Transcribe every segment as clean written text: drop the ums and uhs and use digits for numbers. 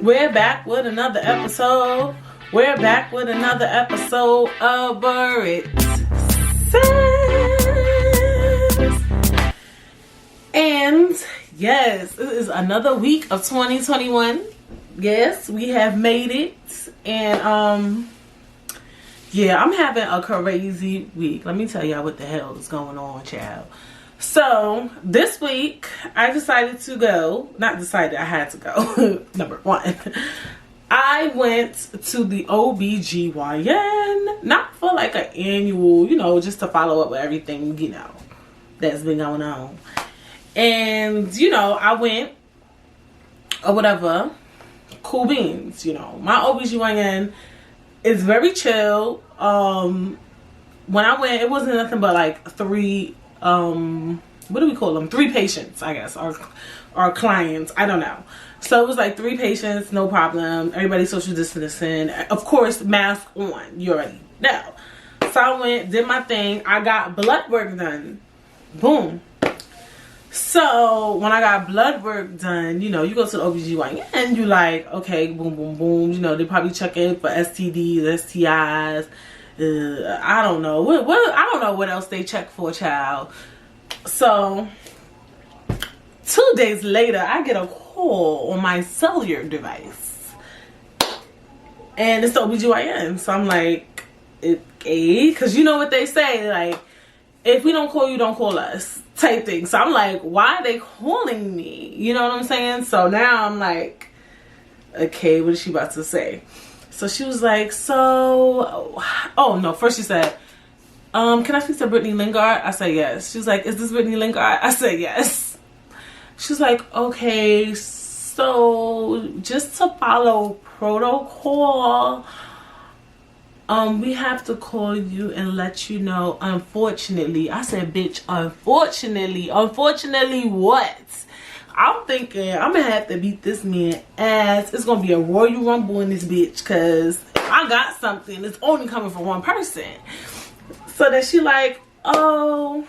We're back with another episode. We're back with another episode of It Says. And yes, it is another week of 2021. Yes, we have made it. And yeah, I'm having a crazy week. Let me tell y'all what the hell is going on, child. So this week I decided to go. Not decided, I had to go. Number one, I went to the OBGYN, not for like an annual, just to follow up with everything, that's been going on. And, I went or whatever, cool beans, my OBGYN is very chill. When I went, it wasn't nothing but like three, what do we call them? 3 patients, I guess, or clients. I don't know. So it was like 3 patients, no problem. Everybody social distancing. Of course, mask on. You already know. So I went, did my thing. I got blood work done. Boom. So when I got blood work done, you go to the OBGYN and you like, okay, boom, boom, boom. They probably checking for STDs, STIs. I don't know. What I don't know what else they check for, child. So 2 days later, I get a call on my cellular device. And it's the OBGYN. So I'm like, okay. Because you know what they say, like, if we don't call you, don't call us type thing. So I'm like, why are they calling me? You know what I'm saying? So now I'm like, okay, what is she about to say? So she was like, oh no, first she said, can I speak to Brittany Lingard? I said yes. She was like, is this Brittany Lingard? I said yes. She's like, okay, so just to follow protocol, we have to call you and let you know, unfortunately. I said, bitch, unfortunately what? I'm thinking I'm gonna have to beat this man ass. It's gonna be a Royal Rumble in this bitch, because if I got something, it's only coming from one person. So then she like, oh,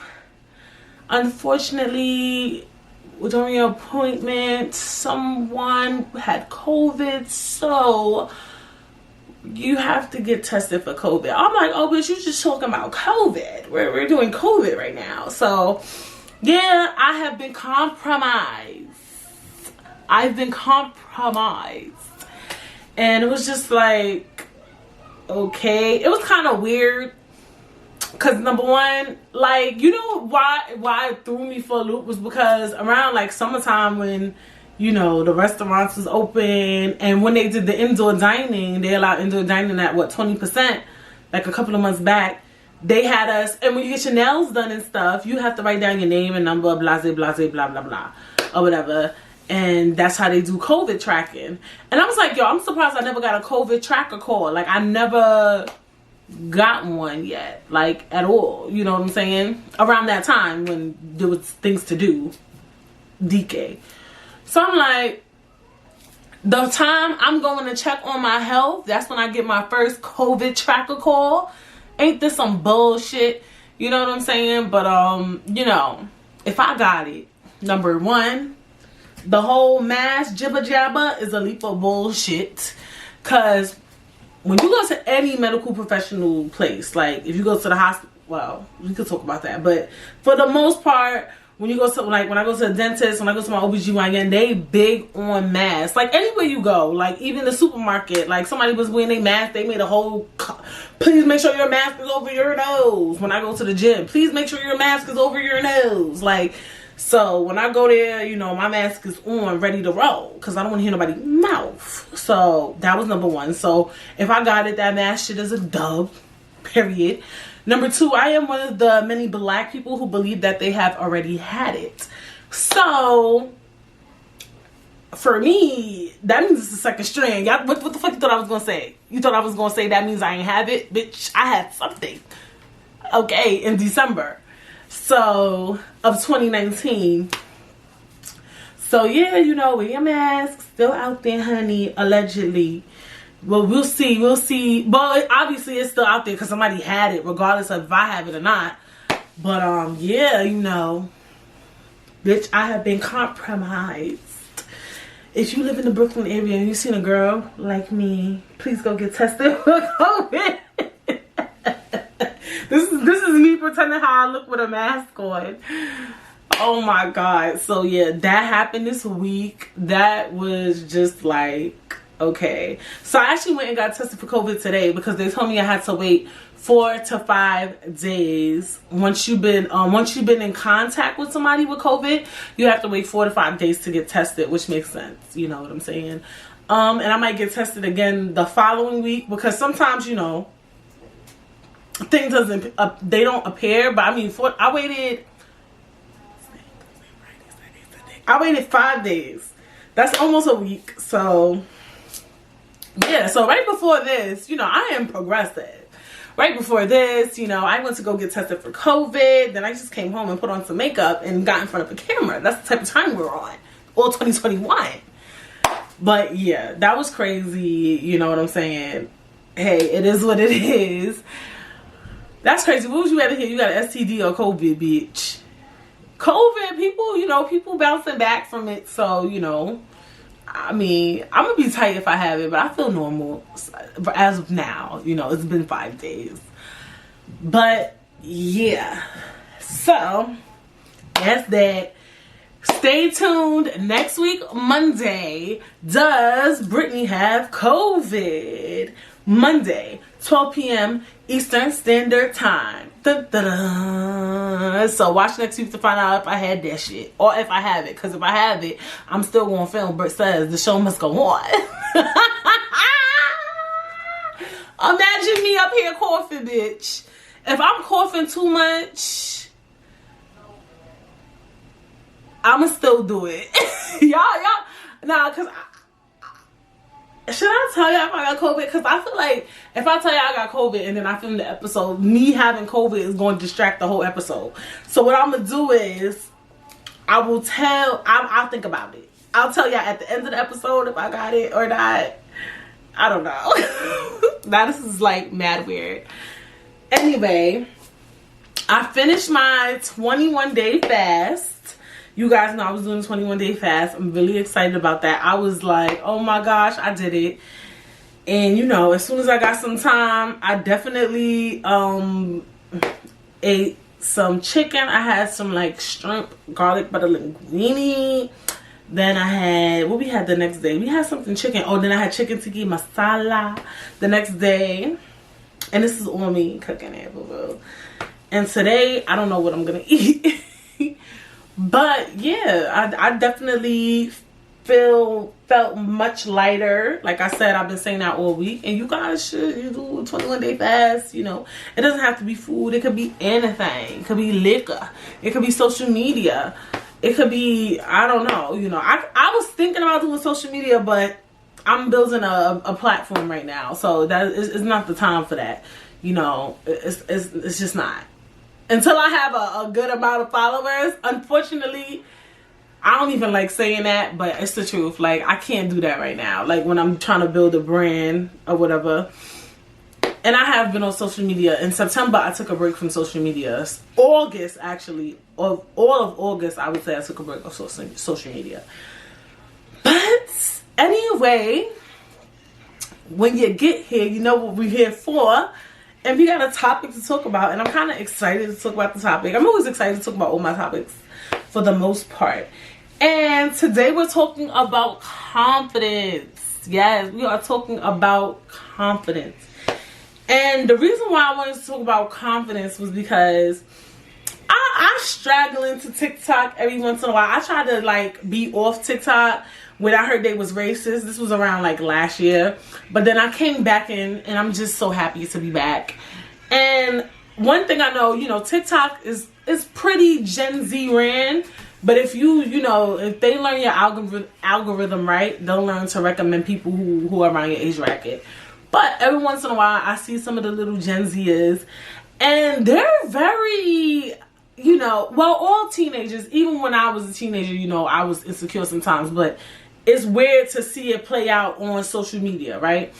unfortunately, during your appointment, someone had COVID, so you have to get tested for COVID. I'm like, oh, bitch, you just talking about COVID. We're doing COVID right now. So yeah, I have been compromised. I've been compromised. And it was just like, okay. It was kind of weird. Because number one, like, why it threw me for a loop was because around like summertime when, the restaurants was open, and when they did the indoor dining, they allowed indoor dining at 20%, like a couple of months back. They had us, and when you get your nails done and stuff, you have to write down your name and number, blase, blase, blah, blah, blah, or whatever. And that's how they do COVID tracking. And I was like, yo, I'm surprised I never got a COVID tracker call. Like, I never got one yet, like, at all. You know what I'm saying? Around that time when there was things to do. DK. So I'm like, the time I'm going to check on my health, that's when I get my first COVID tracker call. Ain't this some bullshit? You know what I'm saying? But, if I got it, number one, the whole mask jibba jabba is a leap of bullshit. Because when you go to any medical professional place, like if you go to the hospital, well, we could talk about that. But for the most part, when you go to, like, when I go to a dentist, when I go to my OBGYN, they big on masks. Like, anywhere you go, like, even the supermarket, like, somebody was wearing a mask, they made a whole, please make sure your mask is over your nose. When I go to the gym, please make sure your mask is over your nose. Like, so when I go there, my mask is on, ready to roll, because I don't want to hear nobody's mouth. So that was number one. So if I got it, that mask shit is a dub, period. Number 2, I am one of the many black people who believe that they have already had it. So, for me, that means it's the second string. Y'all, what the fuck you thought I was going to say? You thought I was going to say that means I ain't have it? Bitch, I had something. Okay, in December. So, of 2019. So, yeah, wear your mask. Still out there, honey, allegedly. Well, we'll see. But obviously it's still out there because somebody had it, regardless of if I have it or not. But, yeah, bitch, I have been compromised. if you live in the Brooklyn area and you've seen a girl like me, please go get tested for COVID. This is me pretending how I look with a mask on. Oh my God. So yeah, that happened this week. That was just like, okay. So I actually went and got tested for COVID today because they told me I had to wait 4 to 5 days. Once you've been in contact with somebody with COVID, you have to wait 4 to 5 days to get tested, which makes sense. You know what I'm saying? And I might get tested again the following week because sometimes, you know, things they don't appear. But I mean, I waited 5 days. That's almost a week. So yeah, so right before this, you know, I am progressive. Right before this, you know, I went to go get tested for COVID. Then I just came home and put on some makeup and got in front of a camera. That's the type of time we're on. All 2021. But yeah, that was crazy. You know what I'm saying? Hey, it is what it is. That's crazy. What would you rather hear? You got an STD or COVID, bitch? COVID, people, you know, people bouncing back from it. So, you know, I mean, I'm going to be tight if I have it, but I feel normal as of now. You know, it's been 5 days. But, yeah. So, that's that. Stay tuned. Next week, Monday, does Brittany have COVID? Monday, 12 p.m. Eastern Standard Time. Dun, dun, dun. So watch next week to find out if I had that shit. Or if I have it. Because if I have it, I'm still going to film. Britt says the show must go on. Imagine me up here coughing, bitch. If I'm coughing too much, I'ma still do it. y'all, nah, cause should I tell y'all if I got COVID? Cause I feel like if I tell y'all I got COVID and then I film the episode, me having COVID is going to distract the whole episode. So what I'm gonna do is, I'll think about it. I'll tell y'all at the end of the episode if I got it or not. I don't know. Now this is like mad weird. Anyway, I finished my 21-day fast. You guys know I was doing a 21-day fast. I'm really excited about that. I was like, oh my gosh, I did it. And you know, as soon as I got some time, I definitely ate some chicken. I had some like shrimp, garlic butter linguine. Then I had, what we had the next day? We had something chicken. Oh, then I had chicken tikka masala the next day. And this is all me cooking it, boo-boo. And today, I don't know what I'm going to eat. But yeah, I definitely felt much lighter. Like I said, I've been saying that all week. And you guys should do a 21-day fast. You know, it doesn't have to be food. It could be anything. It could be liquor. It could be social media. It could be, I don't know. You know, I was thinking about doing social media, but I'm building a platform right now. So that is not the time for that. You know, it's just not. Until I have a good amount of followers, unfortunately, I don't even like saying that, but it's the truth. Like, I can't do that right now. Like, when I'm trying to build a brand or whatever. And I have been on social media. In September, I took a break from social media. August, actually. All of August, I would say I took a break of social media. But, anyway, when you get here, you know what we're here for. And we got a topic to talk about, and I'm kind of excited to talk about the topic. I'm always excited to talk about all my topics for the most part. And today we're talking about confidence. Yes, we are talking about confidence. And the reason why I wanted to talk about confidence was because I straggle into TikTok every once in a while. I try to like be off TikTok when I heard they was racist. This was around like last year. But then I came back in and I'm just so happy to be back. And one thing I know, you know, TikTok is pretty Gen Z ran. But if if they learn your algorithm right, they'll learn to recommend people who are around your age bracket. But every once in a while, I see some of the little Gen Zers, and they're very, all teenagers, even when I was a teenager, I was insecure sometimes, but it's weird to see it play out on social media, right?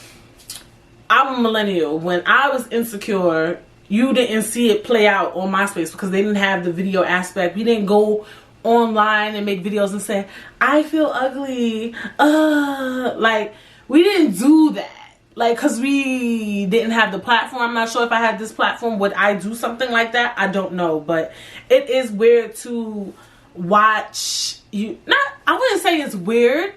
I'm a millennial. When I was insecure, you didn't see it play out on MySpace because they didn't have the video aspect. We didn't go online and make videos and say, I feel ugly. Like, we didn't do that. Like, because we didn't have the platform. I'm not sure if I had this platform, would I do something like that? I don't know. But it is weird to watch you. I wouldn't say it's weird,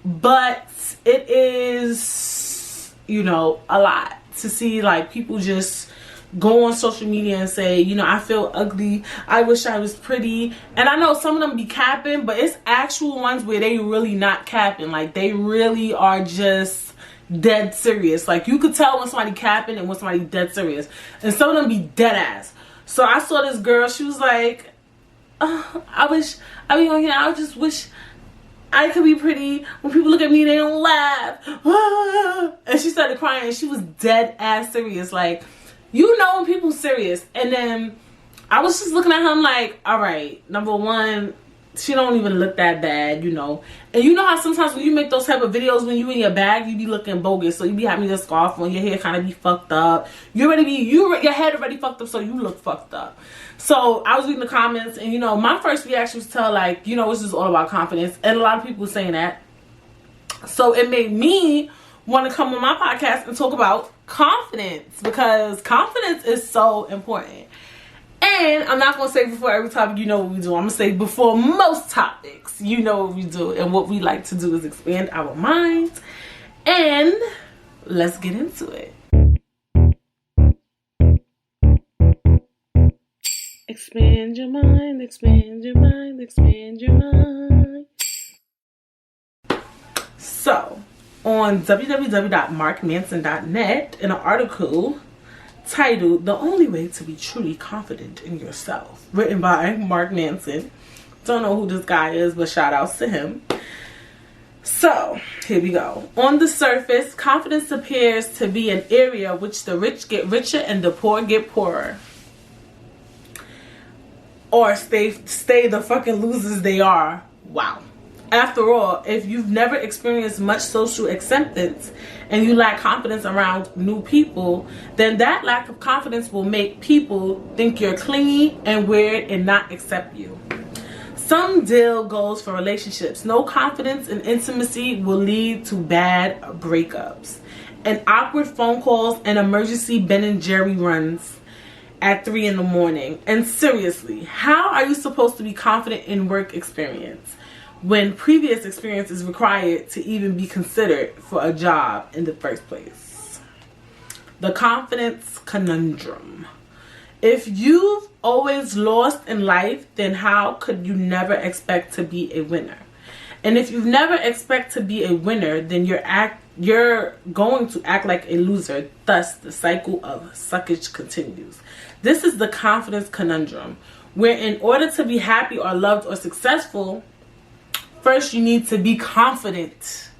but it is, you know, a lot to see, like, people just go on social media and say, you know, I feel ugly, I wish I was pretty. And I know some of them be capping, but it's actual ones where they really not capping. Like, they really are just dead serious. Like, you could tell when somebody capping and when somebody dead serious. And some of them be dead ass. So I saw this girl, she was like, I just wish I could be pretty. When people look at me, they don't laugh. And she started crying, and she was dead ass serious. Like, you know when people serious. And then I was just looking at her, I'm like, all right, number one, she don't even look that bad, you know. And you know how sometimes when you make those type of videos, when you in your bag, you be looking bogus. So you be having your scarf on, your hair kind of be fucked up. Your head already fucked up, so you look fucked up. So I was reading the comments, and you know, my first reaction was to tell, like, you know, this is all about confidence. And a lot of people were saying that. So it made me want to come on my podcast and talk about confidence, because confidence is so important. And I'm not going to say before every topic, you know what we do. I'm going to say before most topics, you know what we do. And what we like to do is expand our minds. And let's get into it. Expand your mind, expand your mind, expand your mind. So, on www.markmanson.net, in an article titled The Only Way to Be Truly Confident in Yourself, written by Mark Manson. Don't know who this guy is, but shout outs to him. So, here we go. On the surface, confidence appears to be an area which the rich get richer and the poor get poorer. Or stay the fucking losers they are. Wow. After all, if you've never experienced much social acceptance and you lack confidence around new people, then that lack of confidence will make people think you're clingy and weird and not accept you. Some deal goes for relationships. No confidence and intimacy will lead to bad breakups and awkward phone calls and emergency Ben & Jerry runs at 3 in the morning. And seriously, how are you supposed to be confident in work experience when previous experience is required to even be considered for a job in the first place? The confidence conundrum. If you've always lost in life, then how could you never expect to be a winner? And if you've never expect to be a winner, then you're going to act like a loser. Thus, the cycle of suckage continues. This is the confidence conundrum, where in order to be happy or loved or successful, first you need to be confident.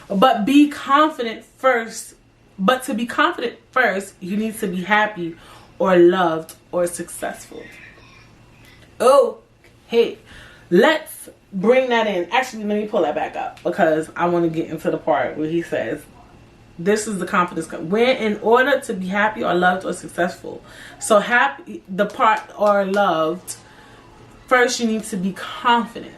But be confident first. But to be confident first, you need to be happy or loved or successful. Oh, hey, let's bring that in. Actually, let me pull that back up because I want to get into the part where he says, this is the confidence, where in order to be happy or loved or successful. So happy, the part or loved, first you need to be confident.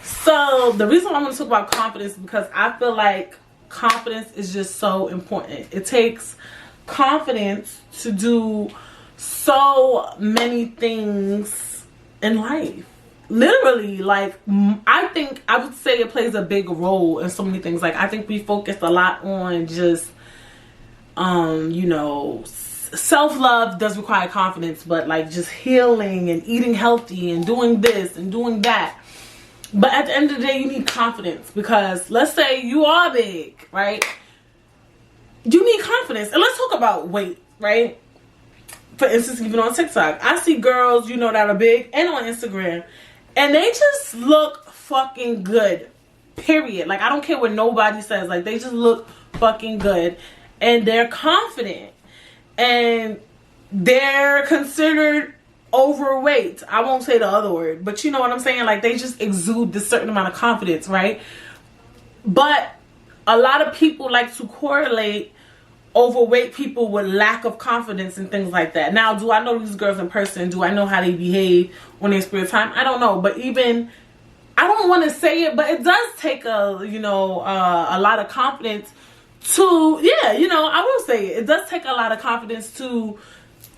So the reason why I want to talk about confidence is because I feel like confidence is just so important. It takes confidence to do so many things in life. Literally, like, I think I would say it plays a big role in so many things. Like, I think we focused a lot on just you know, self-love does require confidence, but like just healing and eating healthy and doing this and doing that. But at the end of the day, you need confidence, because let's say you are big, right? You need confidence. And let's talk about weight, right? For instance, even on TikTok, I see girls, you know, that are big, and on Instagram, and they just look fucking good, period. Like, I don't care what nobody says. Like, they just look fucking good, and they're confident, and they're considered overweight. I won't say the other word, but you know what I'm saying? Like, they just exude this certain amount of confidence, right? But a lot of people like to correlate overweight people with lack of confidence and things like that. Now, do I know these girls in person? Do I know how they behave on their spare time? I don't know. But even, I don't want to say it, but it does take a lot of confidence to, yeah, I will say it. It does take a lot of confidence to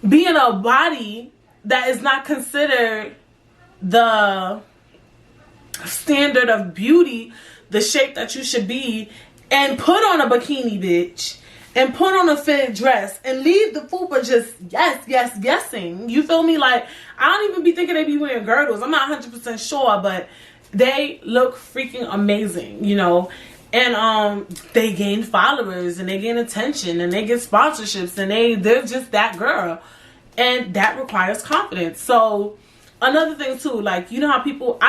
be in a body that is not considered the standard of beauty, the shape that you should be, and put on a bikini, bitch, and put on a fitted dress and leave the fupa just guessing. You feel me? Like, I don't even be thinking they be wearing girdles. I'm not 100% sure, but they look freaking amazing, and they gain followers and they gain attention and they get sponsorships and they're just that girl, and that requires confidence. So another thing too, like, you know how people,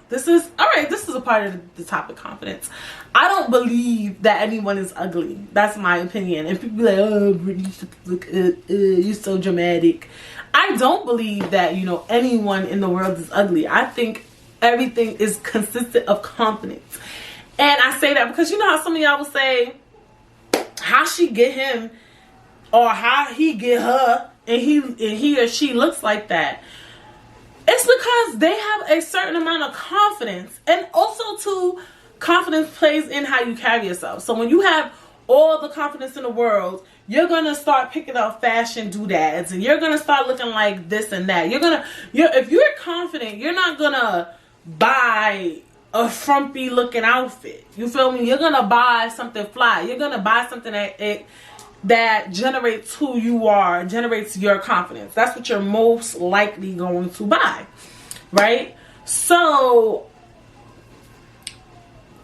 this is a part of the topic, confidence. I don't believe that anyone is ugly. That's my opinion. And people be like, oh, Brittany, you're so dramatic. I don't believe that, anyone in the world is ugly. I think everything is consistent of confidence. And I say that because you know how some of y'all will say how she get him or how he get her and he or she looks like that. It's because they have a certain amount of confidence, and also too, confidence plays in how you carry yourself. So when you have all the confidence in the world, you're gonna start picking up fashion doodads, and you're gonna start looking like this and that. If you're confident, you're not gonna buy a frumpy looking outfit. You feel me? You're gonna buy something fly. You're gonna buy something that generates who you are, generates your confidence. That's what you're most likely going to buy, right? So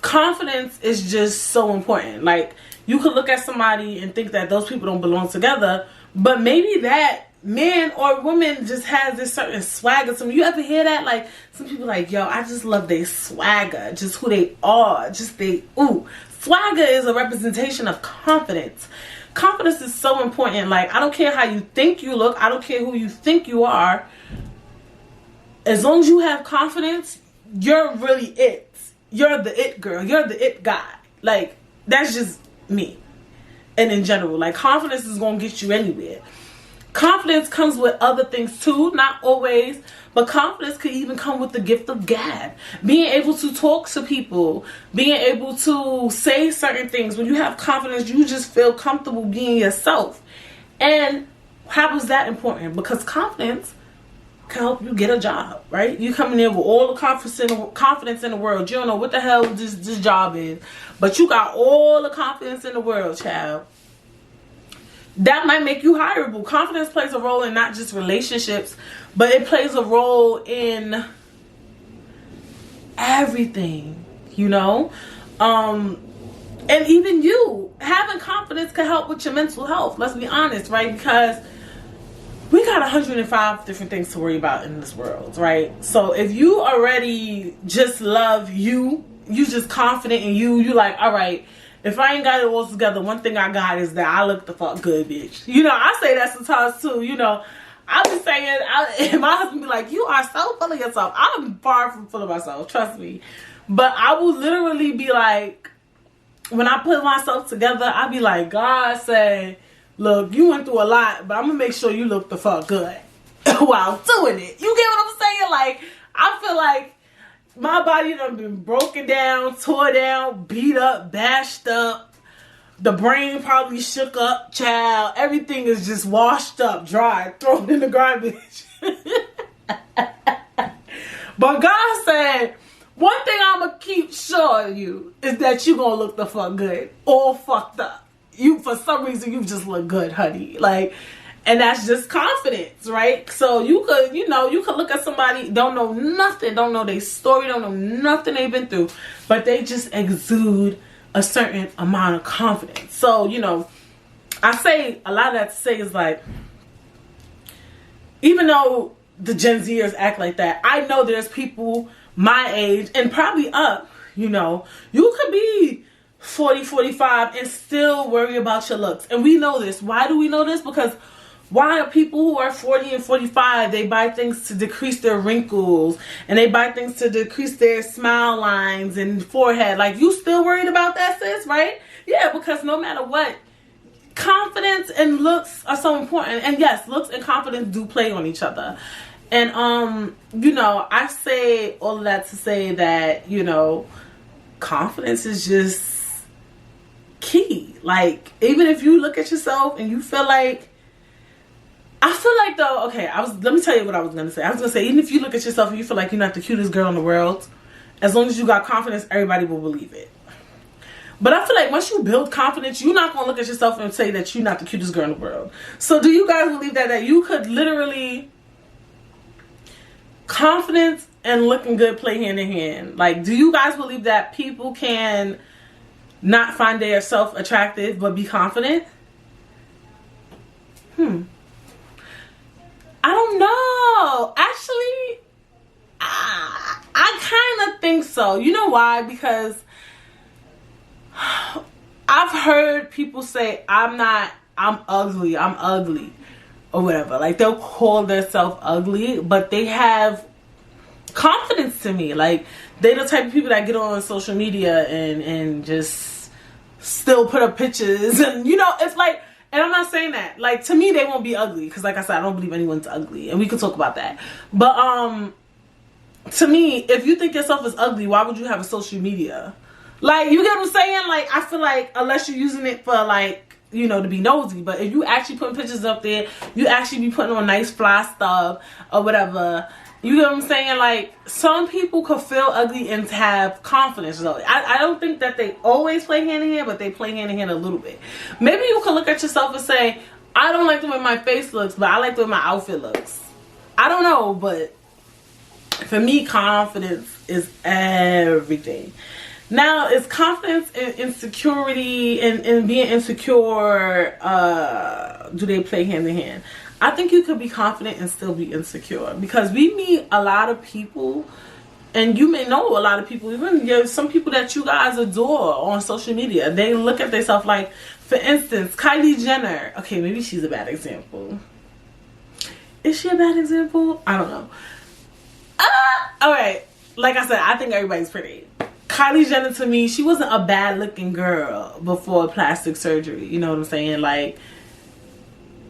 confidence is just so important. Like, you could look at somebody and think that those people don't belong together, but maybe that man or woman just has this certain swagger. So you ever hear that? Like, some people like, yo, I just love their swagger, just who they are, swagger is a representation of confidence. Confidence is so important. Like, I don't care how you think you look. I don't care who you think you are. As long as you have confidence, you're really it. You're the it girl. You're the it guy. Like, that's just me. And in general, like, confidence is going to get you anywhere. Confidence comes with other things too, not always, but confidence could even come with the gift of gab. Being able to talk to people, being able to say certain things. When you have confidence, you just feel comfortable being yourself. And how is that important? Because confidence can help you get a job, right? You coming in with all the confidence in the world. You don't know what the hell this job is, but you got all the confidence in the world, child. That might make you hireable. Confidence plays a role in not just relationships, but it plays a role in everything, and even you having confidence can help with your mental health. Let's be honest, right? Because we got 105 different things to worry about in this world, right? So if you already just love you just confident in you like, all right, if I ain't got it all together, one thing I got is that I look the fuck good, bitch. I say that sometimes too. I be saying, and my husband be like, you are so full of yourself. I'm far from full of myself, trust me. But I will literally be like, when I put myself together, I be like, God say, look, you went through a lot, but I'm gonna make sure you look the fuck good while doing it. You get what I'm saying? Like, I feel like my body done been broken down, tore down, beat up, bashed up. The brain probably shook up, child. Everything is just washed up, dry, thrown in the garbage. But God said, one thing I'm going to keep sure of you is that you going to look the fuck good. All fucked up. For some reason, you just look good, honey. Like, and that's just confidence, right? So you could look at somebody, don't know nothing, don't know their story, don't know nothing they've been through, but they just exude a certain amount of confidence. So, I say a lot of that to say is like, even though the Gen Zers act like that, I know there's people my age and probably up, you could be 40, 45 and still worry about your looks. And we know this. Why do we know this? Because why are people who are 40 and 45, they buy things to decrease their wrinkles and they buy things to decrease their smile lines and forehead. Like, you still worried about that, sis, right? Yeah, because no matter what, confidence and looks are so important. And yes, looks and confidence do play on each other. And you know, I say all of that to say that, you know, confidence is just key. Like, even if you look at yourself and you feel like, I feel like though, okay, let me tell you what I was gonna say. I was gonna say, even if you look at yourself and you feel like you're not the cutest girl in the world, as long as you got confidence, everybody will believe it. But I feel like once you build confidence, you're not gonna look at yourself and say that you're not the cutest girl in the world. So do you guys believe that you could literally, confidence and looking good play hand in hand? Like, do you guys believe that people can not find their self attractive but be confident? I don't know. Actually, I kind of think so. You know why? Because I've heard people say, I'm ugly, or whatever. Like, they'll call themselves ugly, but they have confidence to me. Like, they're the type of people that get on social media and just still put up pictures. And, you know, it's like, and I'm not saying that. Like, to me, they won't be ugly. Because, like I said, I don't believe anyone's ugly. And we could talk about that. But, to me, if you think yourself is ugly, why would you have a social media? Like, you get what I'm saying? Like, I feel like unless you're using it for, like, you know, to be nosy. But if you actually putting pictures up there, you actually be putting on nice fly stuff or whatever. You get what I'm saying? Like, some people could feel ugly and have confidence. So I don't think that they always play hand in hand, but they play hand in hand a little bit. Maybe you can look at yourself and say, I don't like the way my face looks, but I like the way my outfit looks. I don't know, but for me, confidence is everything. Now, is confidence and insecurity and being insecure, do they play hand in hand? I think you could be confident and still be insecure. Because we meet a lot of people, and you may know a lot of people, even some people that you guys adore on social media. They look at themselves like, for instance, Kylie Jenner. Okay, maybe she's a bad example. Is she a bad example? I don't know. Alright, like I said, I think everybody's pretty. Kylie Jenner, to me, she wasn't a bad looking girl before plastic surgery. You know what I'm saying? Like,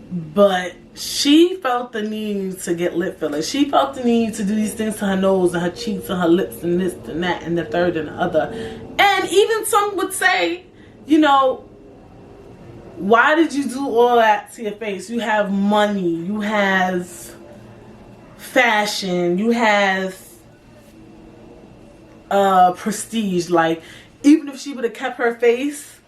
but she felt the need to get lip fillers. She felt the need to do these things to her nose and her cheeks and her lips and this and that and the third and the other. And even some would say, you know, why did you do all that to your face? You have money, you have fashion, you have prestige. Like, even if she would have kept her face,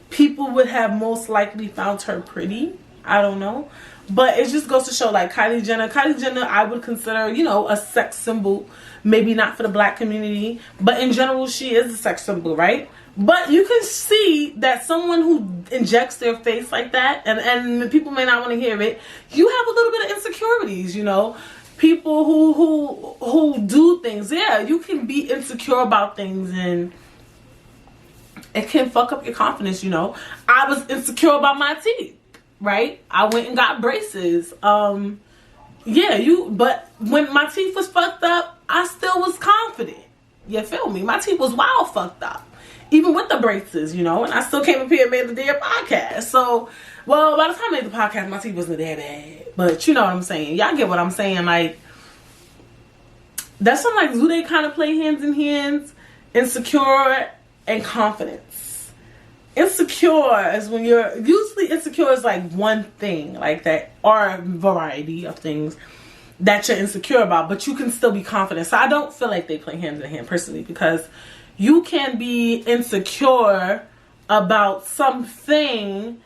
people would have most likely found her pretty. I don't know, but it just goes to show, like, Kylie Jenner, I would consider, you know, a sex symbol. Maybe not for the black community, but in general, she is a sex symbol, right? But you can see that someone who injects their face like that, and people may not want to hear it, you have a little bit of insecurities, you know. People who do things, yeah, you can be insecure about things, and it can fuck up your confidence, you know. I was insecure about my teeth, right? I went and got braces. But when my teeth was fucked up, I still was confident. You feel me? My teeth was wild fucked up, even with the braces, you know. And I still came up here and made the damn podcast. So, well, by the time I made the podcast, my teeth wasn't that bad. But you know what I'm saying. Y'all get what I'm saying. Like, that's something like, do they kind of play hands in hands? Insecure and confidence. Insecure is when usually insecure is like one thing, like that, or a variety of things that you're insecure about, but you can still be confident. So I don't feel like they play hand in hand personally, because you can be insecure about something,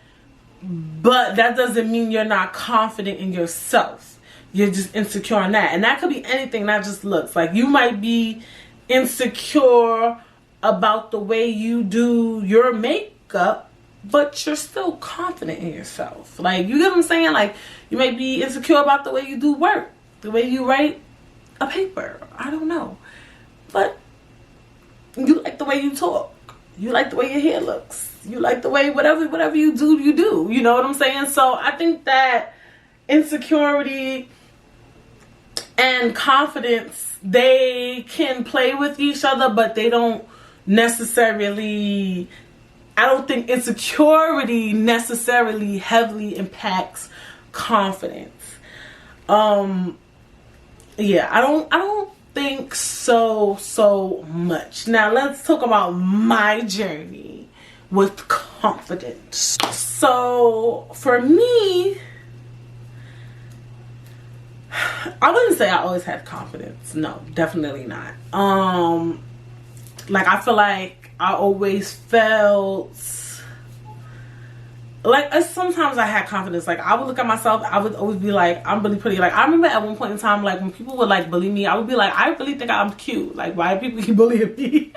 but that doesn't mean you're not confident in yourself. You're just insecure in that. And that could be anything, not just looks. Like, you might be insecure about the way you do your makeup, but you're still confident in yourself. Like, you get what I'm saying? Like, you might be insecure about the way you do work, the way you write a paper. I don't know. But you like the way you talk. You like the way your hair looks. You like the way whatever you do, you do. You know what I'm saying? So I think that insecurity and confidence, they can play with each other, but they don't necessarily I don't think insecurity necessarily heavily impacts confidence. Yeah, I don't think so much. Now let's talk about my journey with confidence. So for me, I wouldn't say I always had confidence. No, definitely not. Like, I feel like I always felt like, sometimes I had confidence. Like, I would look at myself, I would always be like, I'm really pretty. Like, I remember at one point in time, like, when people would like bully me, I would be like, I really think I'm cute. Like, why do people keep bullying me?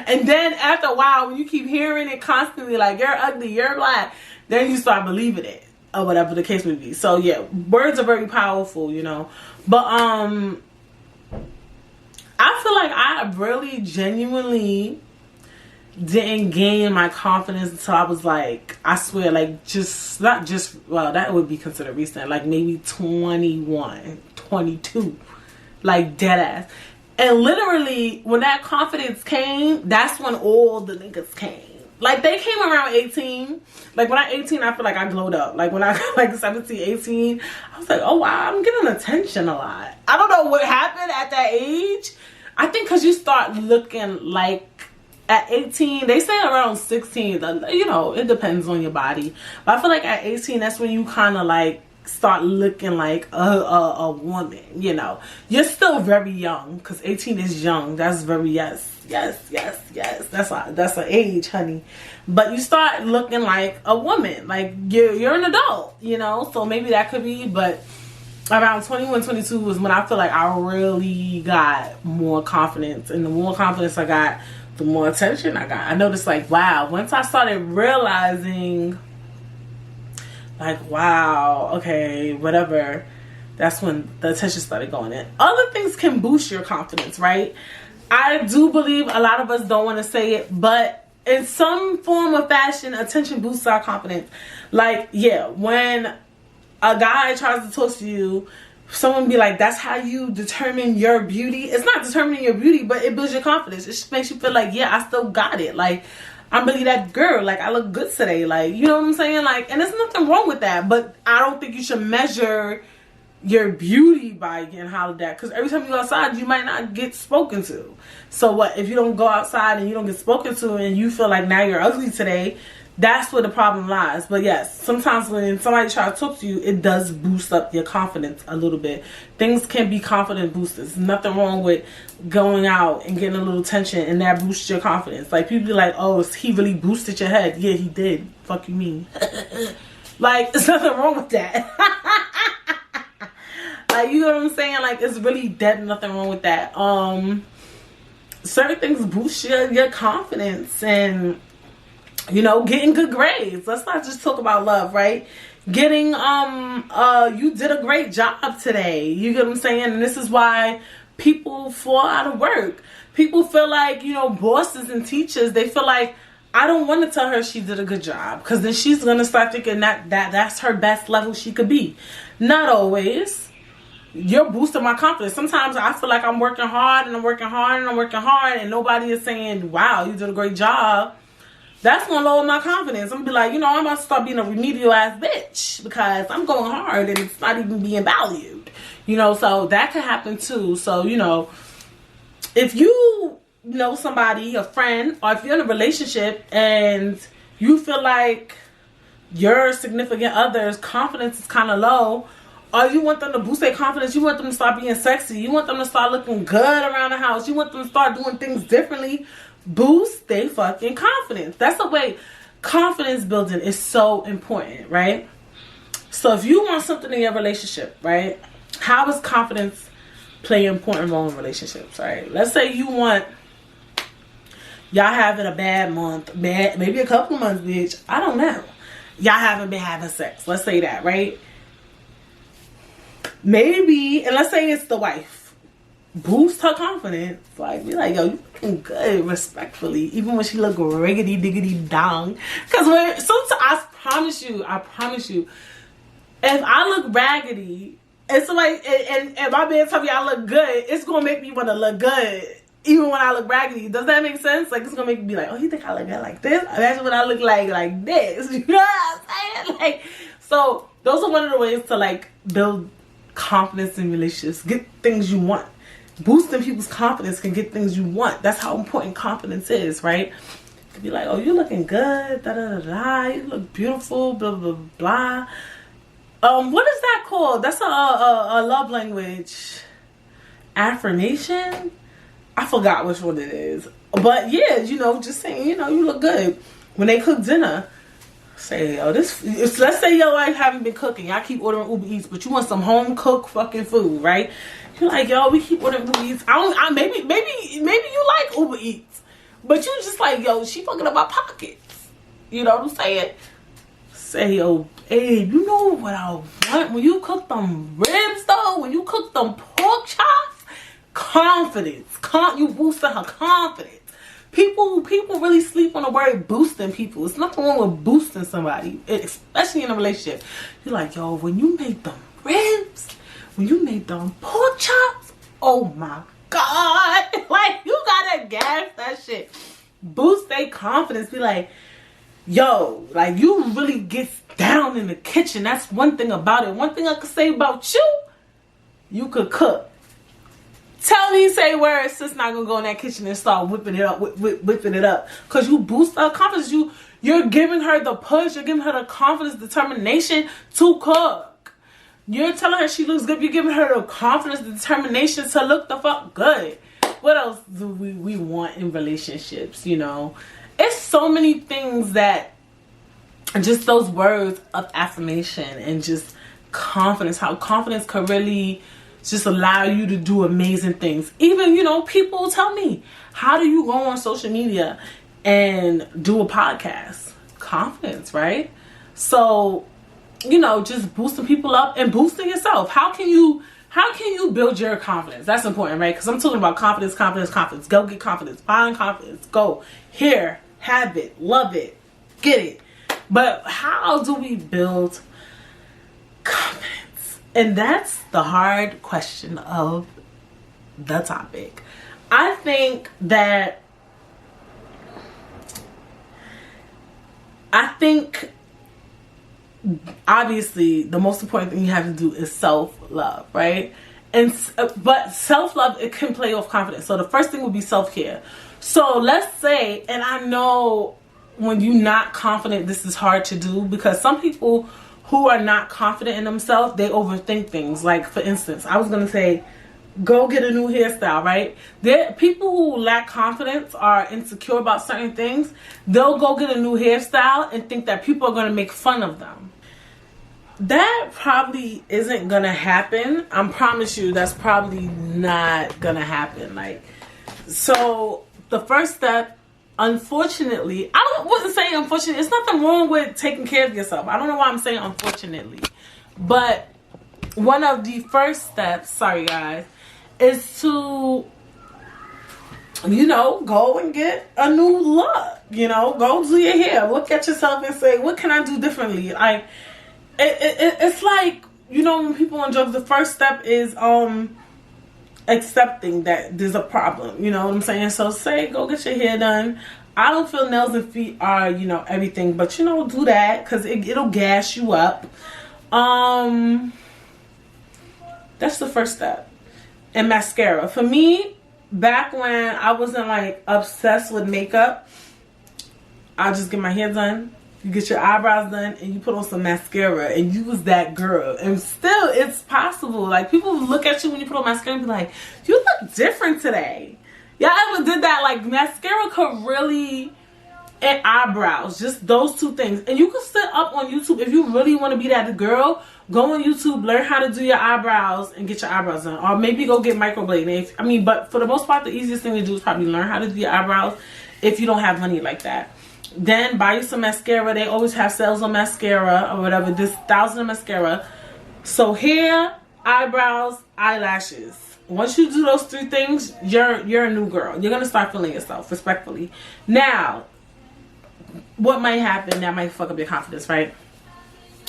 And then after a while, when you keep hearing it constantly, like, you're ugly, you're black, then you start believing it, or whatever the case may be. So yeah, words are very powerful, you know. But I feel like I really genuinely didn't gain my confidence until I was like, I swear, like, just not just, well, that would be considered recent, like maybe 21, 22, like, dead ass. And literally, when that confidence came, that's when all the niggas came. Like, they came around 18. Like, when I 18, I feel like I glowed up. Like, when I like 17, 18, I was like, oh wow, I'm getting attention a lot. I don't know what happened at that age. I think because you start looking like, at 18, they say around 16, you know, it depends on your body. But I feel like at 18, that's when you kind of like start looking like a woman, you know. You're still very young, because 18 is young. That's very, yes. That's an age, honey. But you start looking like a woman. Like, you're an adult, you know. So maybe that could be, but around 21, 22 was when I feel like I really got more confidence. And the more confidence I got, the more attention I got. I noticed, like, wow, once I started realizing, like, wow, okay, whatever, that's when the attention started going in. Other things can boost your confidence, right? I do believe a lot of us don't want to say it, but in some form or fashion, attention boosts our confidence. Like, yeah, when a guy tries to talk to you, someone be like, that's how you determine your beauty. It's not determining your beauty, but it builds your confidence. It just makes you feel like, yeah, I still got it. Like, I'm really that girl. Like, I look good today. Like, you know what I'm saying? Like, and there's nothing wrong with that. But I don't think you should measure your beauty by getting hollered at. Because every time you go outside, you might not get spoken to. So what, if you don't go outside and you don't get spoken to and you feel like now you're ugly today, that's where the problem lies. But yes, sometimes when somebody tries to talk to you, it does boost up your confidence a little bit. Things can be confidence boosters. Nothing wrong with going out and getting a little attention, and that boosts your confidence. Like, people be like, oh, he really boosted your head. Yeah, he did. Fuck you mean? Like, there's nothing wrong with that. Like, you know what I'm saying? Like, it's really dead nothing wrong with that. Certain things boost your confidence, and you know, getting good grades. Let's not just talk about love, right? Getting, you did a great job today. You get what I'm saying? And this is why people fall out of work. People feel like, you know, bosses and teachers, they feel like, I don't want to tell her she did a good job, because then she's going to start thinking that's her best level she could be. Not always. You're boosting my confidence. Sometimes I feel like I'm working hard and I'm working hard and I'm working hard, and nobody is saying, wow, you did a great job. That's going to lower my confidence. I'm going to be like, you know, I'm about to start being a remedial ass bitch because I'm going hard and it's not even being valued. You know, so that could happen too. So, you know, if you know somebody, a friend, or if you're in a relationship and you feel like your significant other's confidence is kind of low, or you want them to boost their confidence, you want them to start being sexy, you want them to start looking good around the house, you want them to start doing things differently, boost their fucking confidence. That's the way confidence building is so important, right? So if you want something in your relationship, right, how does confidence play an important role in relationships, right? Let's say you want, y'all having a bad month, maybe a couple of months, bitch, I don't know. Y'all haven't been having sex. Let's say that, right? Maybe, and let's say it's the wife. Boost her confidence. Like, be like, yo, you looking good, respectfully. Even when she look riggedy diggity dong. Because sometimes, I promise you, if I look raggedy, and somebody, and my man tell me I look good, it's going to make me want to look good. even when I look raggedy. Does that make sense? Like, it's gonna make me be like, oh, you think I look good like this? Imagine what I look like this. You know what I'm saying? Like, so those are one of the ways to like build confidence in relationships. Get things you want. Boosting people's confidence can get things you want. That's how important confidence is, right? You could be like, oh, you're looking good, da da da da. You look beautiful, blah blah blah. What is that called? That's a love language. Affirmation? I forgot which one it is. But yeah, you know, just saying, you know, you look good. When they cook dinner, say, oh, let's say your wife haven't been cooking. I keep ordering Uber Eats, but you want some home cooked fucking food, right? You're like, yo, we keep ordering Uber Eats. Maybe you like Uber Eats, but you just like, yo, she fucking up my pockets. You know what I'm saying? Say, yo, Abe, you know what I want when you cook them ribs though? When you cook them pork chops? Confidence. You boosting her confidence. People really sleep on the word boosting people. It's nothing wrong with boosting somebody, especially in a relationship. You're like, yo, when you make them ribs, when you make them pork chops, oh my God. Like, you gotta gas that shit. Boost their confidence. Be like, yo, like, you really get down in the kitchen. That's one thing about it. One thing I could say about you could cook. Tell me, say words, sis not gonna go in that kitchen and start whipping it up, whipping it up. Cause you boost her confidence. You're giving her the push. You're giving her the confidence, determination to cook. You're telling her she looks good. You're giving her the confidence, the determination to look the fuck good. What else do we want in relationships? You know, it's so many things that just those words of affirmation and just confidence. How confidence could really just allow you to do amazing things. Even, you know, people tell me, how do you go on social media and do a podcast? Confidence, right? So, you know, just boosting people up and boosting yourself. How can you build your confidence? That's important, right? Because I'm talking about confidence. Go get confidence. Find confidence. Go. Here. Have it. Love it. Get it. But how do we build confidence? And that's the hard question of the topic. I think obviously the most important thing you have to do is self-love, right? But self-love, it can play off confidence. So the first thing would be self-care. So let's say, and I know when you're not confident, this is hard to do, because some people who are not confident in themselves, they overthink things. Like, for instance, I was going to say, go get a new hairstyle, right? People who lack confidence, are insecure about certain things, they'll go get a new hairstyle and think that people are going to make fun of them. That probably isn't going to happen. I promise you, that's probably not going to happen. Like, so the first step, unfortunately, wasn't saying unfortunately. It's nothing wrong with taking care of yourself. I don't know why I'm saying unfortunately. But one of the first steps, sorry guys, is to, you know, go and get a new look. You know, go do your hair. Look at yourself and say, what can I do differently? It's like, you know, when people on drugs, the first step is accepting that there's a problem. You know what I'm saying? So say, go get your hair done. I don't feel nails and feet are, you know, everything, but, you know, do that because it'll gas you up. That's the first step. And mascara. For me, back when I wasn't like obsessed with makeup, I just get my hair done. You get your eyebrows done and you put on some mascara and you was that girl. And still, it's possible. Like, people look at you when you put on mascara and be like, you look different today. Y'all ever did that? Like, mascara could really, and eyebrows, just those two things. And you can sit up on YouTube if you really want to be that girl. Go on YouTube, learn how to do your eyebrows and get your eyebrows done. Or maybe go get microblading. But for the most part, the easiest thing to do is probably learn how to do your eyebrows if you don't have money like that. Then buy you some mascara. They always have sales on mascara or whatever. This 1,000 mascara. So hair, eyebrows, eyelashes. Once you do those three things, you're a new girl. You're gonna start feeling yourself, respectfully. Now, what might happen that might fuck up your confidence, right?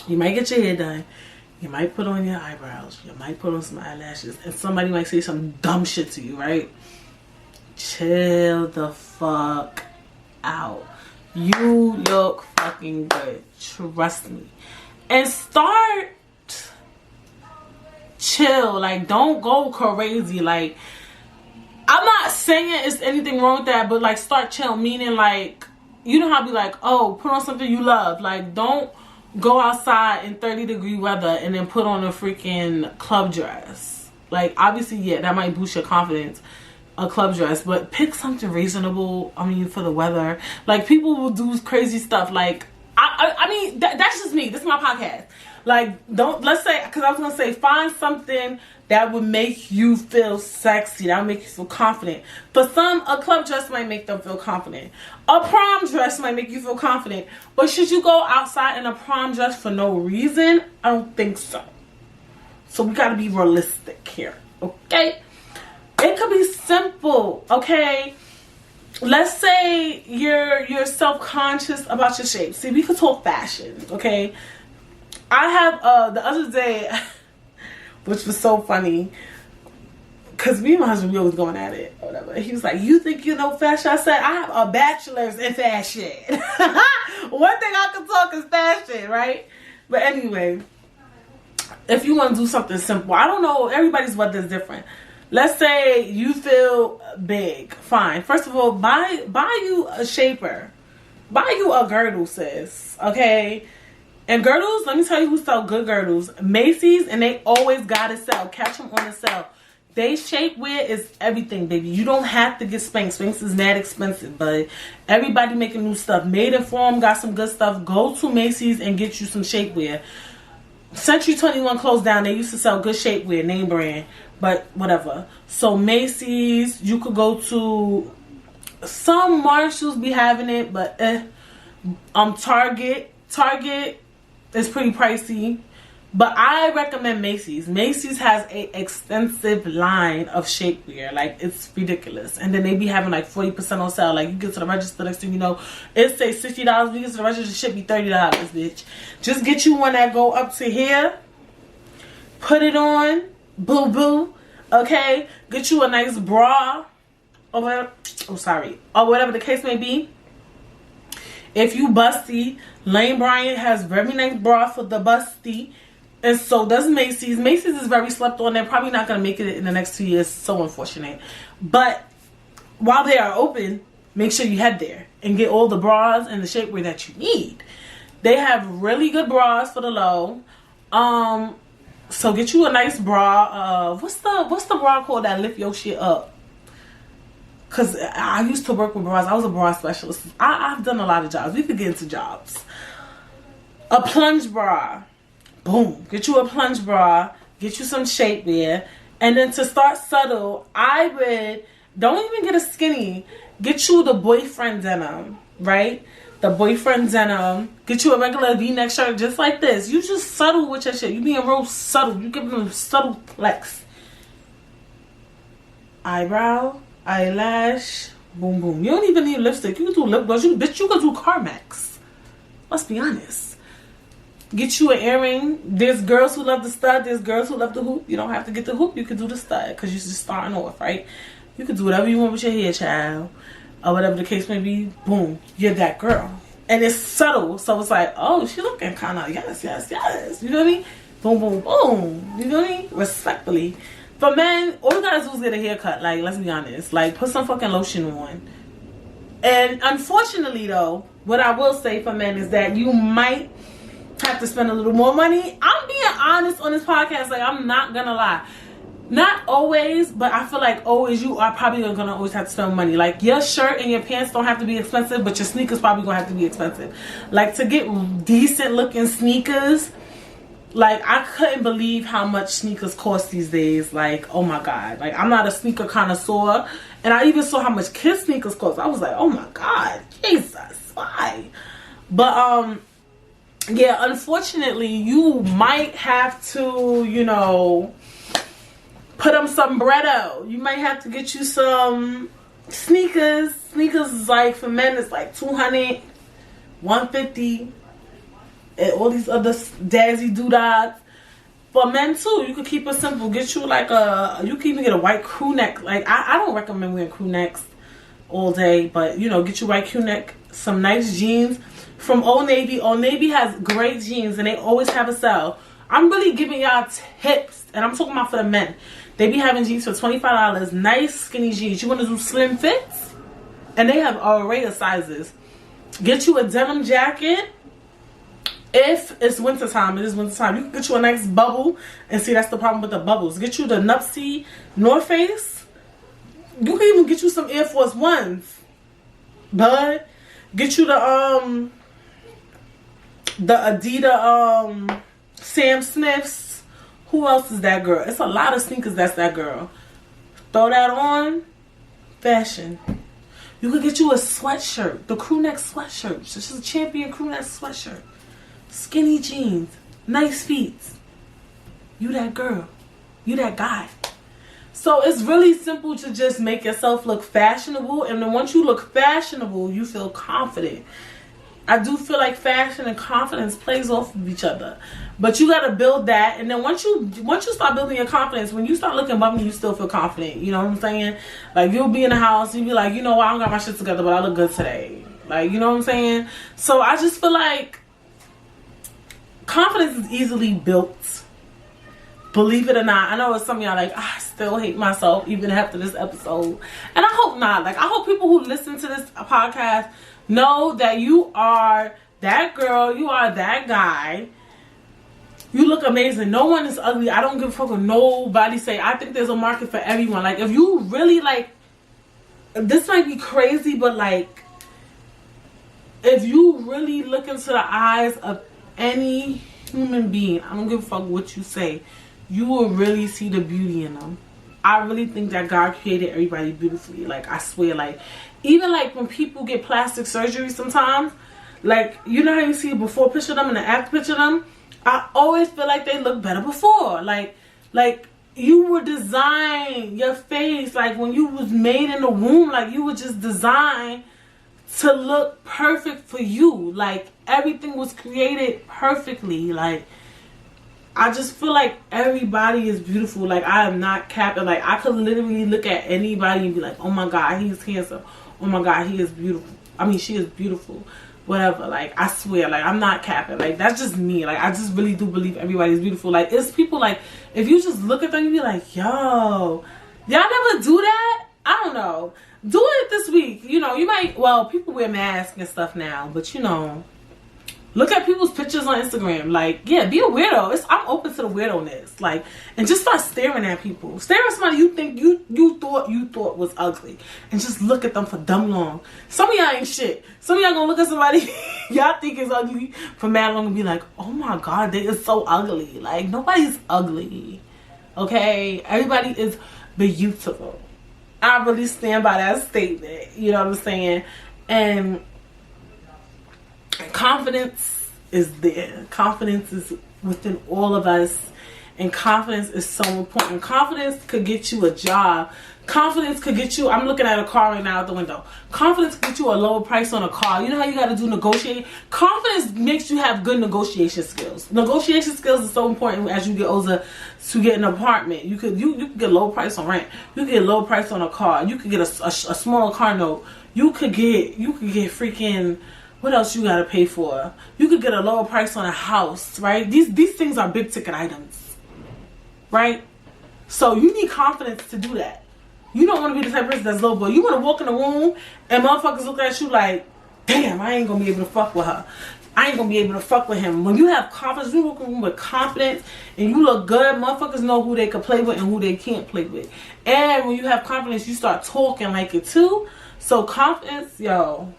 You might get your hair done. You might put on your eyebrows. You might put on some eyelashes, and somebody might say some dumb shit to you, right? chill the fuck out. You look fucking good. Trust me. And start chill. Like, don't go crazy. Like, I'm not saying it's anything wrong with that, but like, start chill. Meaning, like, you know how I be like, oh, put on something you love. Like, don't go outside in 30-degree weather and then put on a freaking club dress. Like, obviously, yeah, that might boost your confidence, a club dress, but pick something reasonable. I mean, for the weather. Like, people will do crazy stuff. Like, I mean, that's just me. This is my podcast. Like, let's say, because I was gonna say, find something that would make you feel sexy, that would make you feel confident. For some, a club dress might make them feel confident. A prom dress might make you feel confident. But should you go outside in a prom dress for no reason? I don't think so. So we gotta be realistic here, okay? It could be simple, okay? Let's say you're self-conscious about your shape. See, we could talk fashion, okay? I have the other day, which was so funny, because me and my husband, we always going at it or whatever. He was like, you think you know fashion? I said, I have a bachelor's in fashion. One thing I can talk is fashion, right? But anyway, if you want to do something simple, I don't know, everybody's weather is different. Let's say you feel big. Fine. First of all, buy you a shaper. Buy you a girdle, sis. Okay? And girdles, let me tell you who sell good girdles. Macy's, and they always gotta sell. Catch them on the sale. They shapewear is everything, baby. You don't have to get Spanx. Spanx is mad expensive, but everybody making new stuff. Made in Form got some good stuff. Go to Macy's and get you some shapewear. Century 21 closed down. They used to sell good shapewear, name brand, but whatever. So Macy's, you could go to some Marshalls be having it, but Target is pretty pricey. But I recommend Macy's. Macy's has a extensive line of shapewear. Like, it's ridiculous. And then they be having like 40% on sale. Like, you get to the register, next thing you know, it say $60. You get to the register, it should be $30, bitch. Just get you one that go up to here. Put it on. Boo boo. Okay? Get you a nice bra. Or whatever. Oh, sorry. Or whatever the case may be. If you busty, Lane Bryant has very nice bra for the busty. And so does Macy's. Macy's is very slept on. They're probably not going to make it in the next 2 years. So unfortunate. But while they are open, make sure you head there and get all the bras and the shapewear that you need. They have really good bras for the low. So get you a nice bra. What's the bra called that lift your shit up? Because I used to work with bras. I was a bra specialist. I've done a lot of jobs. We could get into jobs. A plunge bra. Boom. Get you a plunge bra. Get you some shapewear. And then to start subtle, I would, don't even get a skinny. Get you the boyfriend denim, right? The boyfriend denim. Get you a regular V-neck shirt just like this. You just subtle with your shit. You being real subtle. You give them subtle flex. Eyebrow, eyelash, boom, boom. You don't even need lipstick. You can do lip gloss. Bitch, you can do Carmex. Let's be honest. Get you an earring. There's girls who love the stud. There's girls who love the hoop. You don't have to get the hoop. You can do the stud because you're just starting off, right? You can do whatever you want with your hair, child. Or whatever the case may be. Boom. You're that girl. And it's subtle. So it's like, oh, she looking kind of, yes, yes, yes. You know what I mean? Boom, boom, boom. You know what I mean? Respectfully. For men, all you gotta do is get a haircut. Like, let's be honest. Like, put some fucking lotion on. And unfortunately, though, what I will say for men is that you might have to spend a little more money. I'm being honest on this podcast. Like, I'm not gonna lie. Not always, but I feel like always you are probably gonna always have to spend money. Like, your shirt and your pants don't have to be expensive, but your sneakers probably gonna have to be expensive. Like, to get decent looking sneakers, like, I couldn't believe how much sneakers cost these days. Like, oh my god. Like, I'm not a sneaker connoisseur, and I even saw how much kids sneakers cost. I was like, oh my god, Jesus, why? But yeah, unfortunately, you might have to, you know, put them some breado. You might have to get you some sneakers. Sneakers is like, for men, it's like $200, $150, and all these other dazzy doodads. For men too, you could keep it simple. Get you like you can even get a white crew neck. Like, I don't recommend wearing crew necks. all day. But, you know, get you white Q-neck, some nice jeans from Old Navy. Old Navy has great jeans, and they always have a sale. I'm really giving y'all tips, and I'm talking about for the men. They be having jeans for $25. Nice skinny jeans. You want to do slim fits? And they have an array of sizes. Get you a denim jacket. If it's wintertime, it is wintertime. You can get you a nice bubble. And see, that's the problem with the bubbles. Get you the Nuptse North Face. You can even get you some Air Force Ones. But get you the Adidas Sam Smiths. Who else is that girl? It's a lot of sneakers that's that girl. Throw that on. Fashion. You could get you a sweatshirt. The crew neck sweatshirt. This is a Champion crew neck sweatshirt. Skinny jeans. Nice feet. You that girl. You that guy. So it's really simple to just make yourself look fashionable. And then once you look fashionable, you feel confident. I do feel like fashion and confidence plays off of each other. But you gotta build that, and then once you start building your confidence, when you start looking bumpy, you still feel confident. You know what I'm saying? Like, you'll be in the house, you'll be like, you know what, I don't got my shit together, but I look good today. Like, you know what I'm saying? So I just feel like confidence is easily built. Believe it or not. I know some of y'all like, I still hate myself even after this episode. And I hope not. Like, I hope people who listen to this podcast know that you are that girl, you are that guy. You look amazing. No one is ugly. I don't give a fuck what nobody say. I think there's a market for everyone. Like, if you really, like, this might be crazy, but, like, if you really look into the eyes of any human being, I don't give a fuck what you say, you will really see the beauty in them. I really think that God created everybody beautifully. Like, I swear, like, even, like, when people get plastic surgery sometimes, like, you know how you see a before picture of them and the after picture of them? I always feel like they look better before. Like you were designed, your face, like when you was made in the womb, like you were just designed to look perfect for you. Like, everything was created perfectly. Like, I just feel like everybody is beautiful. Like, I am not capping. Like, I could literally look at anybody and be like, oh my God, he's handsome. Oh my God, he is beautiful. I mean, she is beautiful. Whatever. Like, I swear, like, I'm not capping. Like, that's just me. Like, I just really do believe everybody's beautiful. Like, it's people, like, if you just look at them, you be like, yo, y'all never do that? I don't know. Do it this week. You know, you might, well, people wear masks and stuff now, but, you know, look at people's pictures on Instagram. Like, yeah, be a weirdo. I'm open to the weirdo-ness. Like, and just start staring at people. Stare at somebody you think you thought was ugly. And just look at them for dumb long. Some of y'all ain't shit. Some of y'all gonna look at somebody y'all think is ugly for mad long and be like, oh my God, they is so ugly. Like, nobody's ugly. Okay? Everybody is beautiful. I really stand by that statement. You know what I'm saying? And confidence is there. Confidence is within all of us. And confidence is so important. Confidence could get you a job. Confidence could get you, I'm looking at a car right now out the window. Confidence could get you a lower price on a car. You know how you got to do negotiate? Confidence makes you have good negotiation skills. Negotiation skills is so important as you get older to get an apartment. You could get a low price on rent. You could get a low price on a car. You could get a smaller car note. You could get freaking, what else you gotta pay for? You could get a lower price on a house, right? These things are big ticket items, right? So you need confidence to do that. You don't want to be the type of person that's low, but you want to walk in the room and motherfuckers look at you like, damn, I ain't gonna be able to fuck with her. I ain't gonna be able to fuck with him. When you have confidence, you walk in the room with confidence and you look good, motherfuckers know who they can play with and who they can't play with. And when you have confidence, you start talking like it too. So confidence, yo.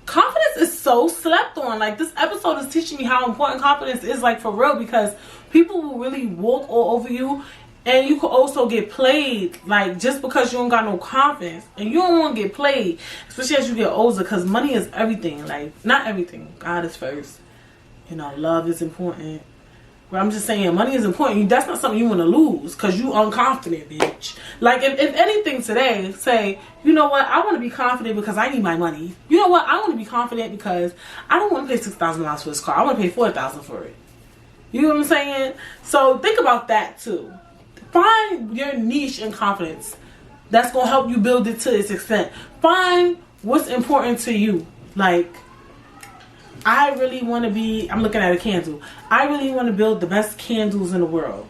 Confidence is so slept on. Like, this episode is teaching me how important confidence is, like, for real, because people will really walk all over you, and you could also get played, like, just because you don't got no confidence. And you don't want to get played, especially as you get older, because money is everything. Like, not everything. God is first. You know, love is important. But I'm just saying, money is important. That's not something you want to lose because you unconfident, bitch. Like, if anything today, say, you know what, I want to be confident because I need my money. You know what, I want to be confident because I don't want to pay $6,000 for this car. I want to pay $4,000 for it. You know what I'm saying? So think about that too. Find your niche in confidence. that's gonna help you build it to its extent. Find what's important to you. Like, I really want to be, I'm looking at a candle. I really want to build the best candles in the world.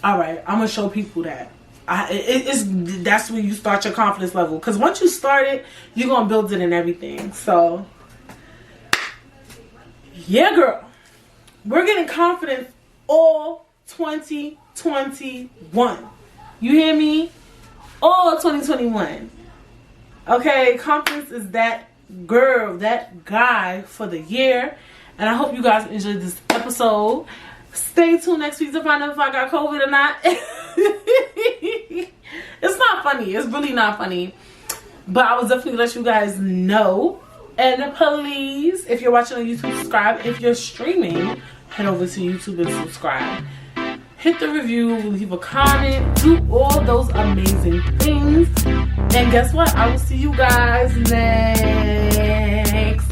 Alright, I'm going to show people that. That's where you start your confidence level. Because once you start it, you're going to build it and everything. So, yeah, girl. We're getting confidence all 2021. You hear me? All 2021. Okay, confidence is that girl, that guy for the year. And I hope you guys enjoyed this episode. Stay tuned next week to find out if I got COVID or not. It's not funny. It's really not funny. But I will definitely let you guys know. And please, if you're watching on YouTube, subscribe. If you're streaming, head over to YouTube and subscribe. Hit the review, leave a comment, do all those amazing things. And guess what? I will see you guys next